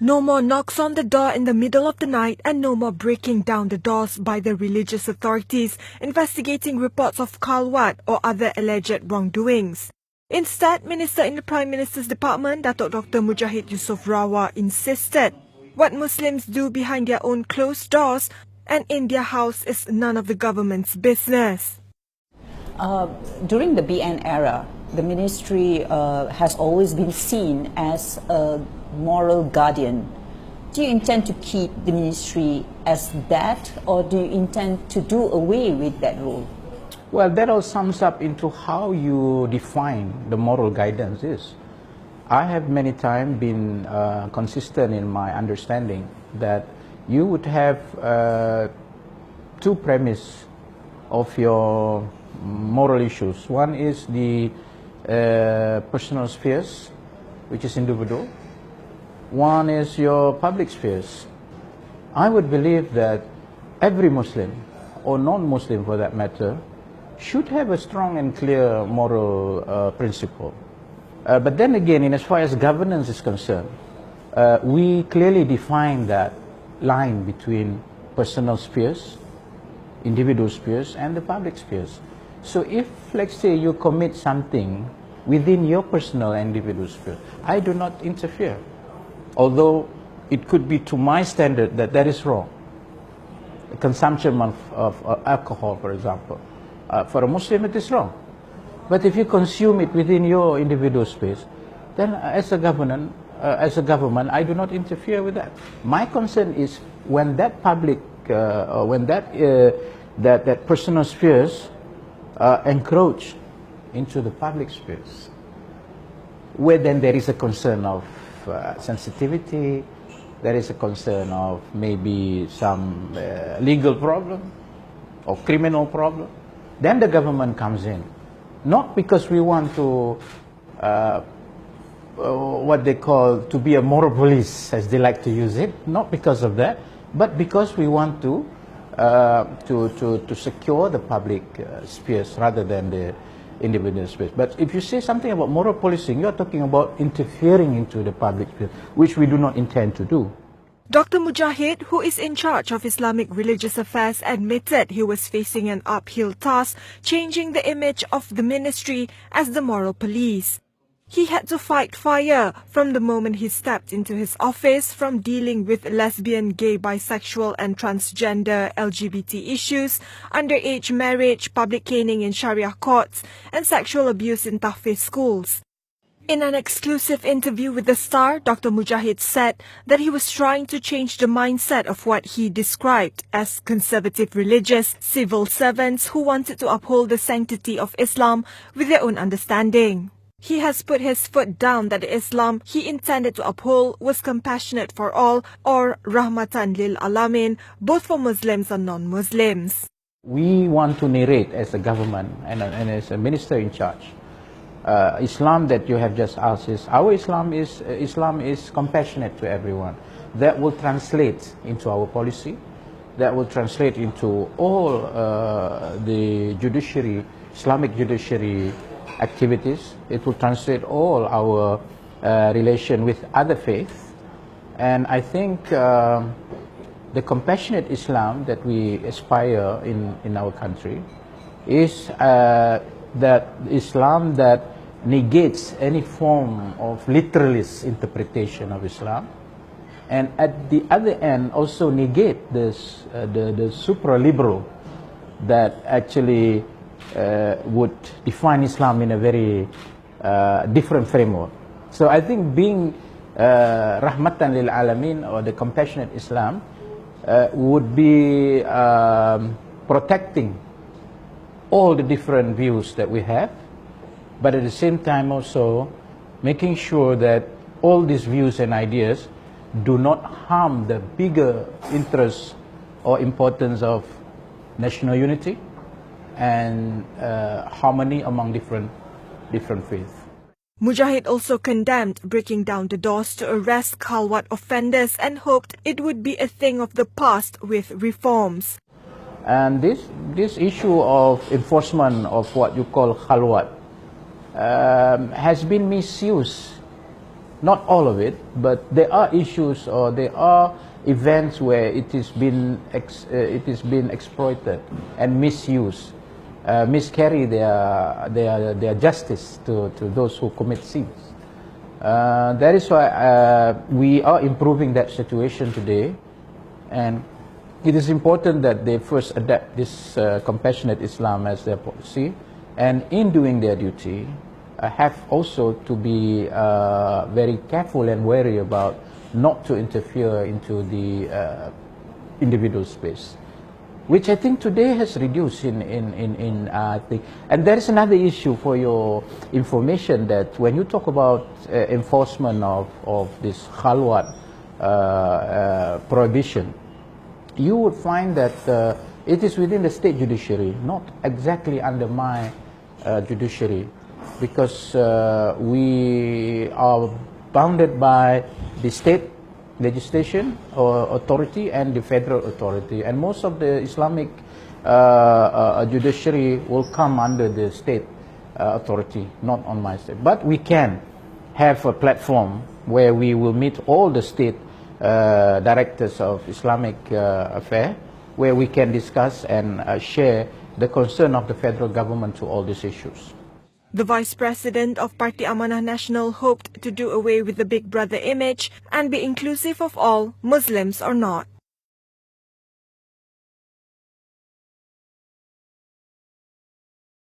No more knocks on the door in the middle of the night and no more breaking down the doors by the religious authorities investigating reports of khalwat or other alleged wrongdoings. Instead, Minister in the Prime Minister's Department, Datuk Dr. Mujahid Yusof Rawa, insisted what Muslims do behind their own closed doors and in their house is none of the government's business. During the BN era, the ministry has always been seen as a moral guardian. Do you intend to keep the ministry as that, or do you intend to do away with that role? Well, that all sums up into how you define the moral guidance is. I have many times been consistent in my understanding that you would have two premises of your moral issues. One is the personal spheres, which is individual. One is your public spheres. I would believe that every Muslim, or non-Muslim for that matter, should have a strong and clear moral principle. But then again, in as far as governance is concerned, we clearly define that line between personal spheres, individual spheres, and the public spheres. So if, let's say, you commit something within your personal and individual sphere, I do not interfere. Although it could be to my standard that is wrong. The consumption of alcohol, for example. For a Muslim, it is wrong. But if you consume it within your individual space, then as a government, I do not interfere with that. My concern is when that public, when that personal spheres encroach into the public spheres, where then there is a concern of sensitivity, there is a concern of maybe some legal problem or criminal problem, then the government comes in. Not because we want to, what they call, to be a moral police, as they like to use it, not because of that, but because we want to secure the public spheres rather than the individual space. But if you say something about moral policing, you're talking about interfering into the public sphere, which we do not intend to do. Dr. Mujahid, who is in charge of Islamic religious affairs, admitted he was facing an uphill task changing the image of the ministry as the moral police. He had to fight fire from the moment he stepped into his office, from dealing with lesbian, gay, bisexual and transgender LGBT issues, underage marriage, public caning in Sharia courts and sexual abuse in Tahfiz schools. In an exclusive interview with The Star, Dr. Mujahid said that he was trying to change the mindset of what he described as conservative religious civil servants who wanted to uphold the sanctity of Islam with their own understanding. He has put his foot down that the Islam he intended to uphold was compassionate for all, or rahmatan lil alamin, both for Muslims and non-Muslims. We want to narrate as a government and as a minister in charge. Islam that you have just asked is, our Islam is compassionate to everyone. That will translate into our policy. That will translate into all the judiciary, Islamic judiciary activities. It will translate all our relation with other faiths. And I think the compassionate Islam that we aspire in our country is that Islam that negates any form of literalist interpretation of Islam, and at the other end also negate this, the supra-liberal that actually would define Islam in a very different framework. So I think being rahmatan lil alamin, or the compassionate Islam, would be protecting all the different views that we have, but at the same time also making sure that all these views and ideas do not harm the bigger interests or importance of national unity and harmony among different faiths. Mujahid also condemned breaking down the doors to arrest khalwat offenders and hoped it would be a thing of the past with reforms. And this issue of enforcement of what you call khalwat has been misused Not all of it, but there are issues or there are events where it is been exploited and misused, miscarry their justice to those who commit sins. That is why we are improving that situation today, and it is important that they first adapt this compassionate Islam as their policy, and in doing their duty, have also to be very careful and wary about not to interfere into the individual space, which I think today has reduced I think. And there is another issue for your information, that when you talk about enforcement of this khalwat prohibition, you would find that it is within the state judiciary, not exactly under my judiciary, because we are bounded by the state legislation or authority and the federal authority, and most of the Islamic judiciary will come under the state authority, not on my state. But we can have a platform where we will meet all the state directors of Islamic affair, where we can discuss and share the concern of the federal government to all these issues. The Vice President of Parti Amanah Nasional hoped to do away with the Big Brother image and be inclusive of all, Muslims or not.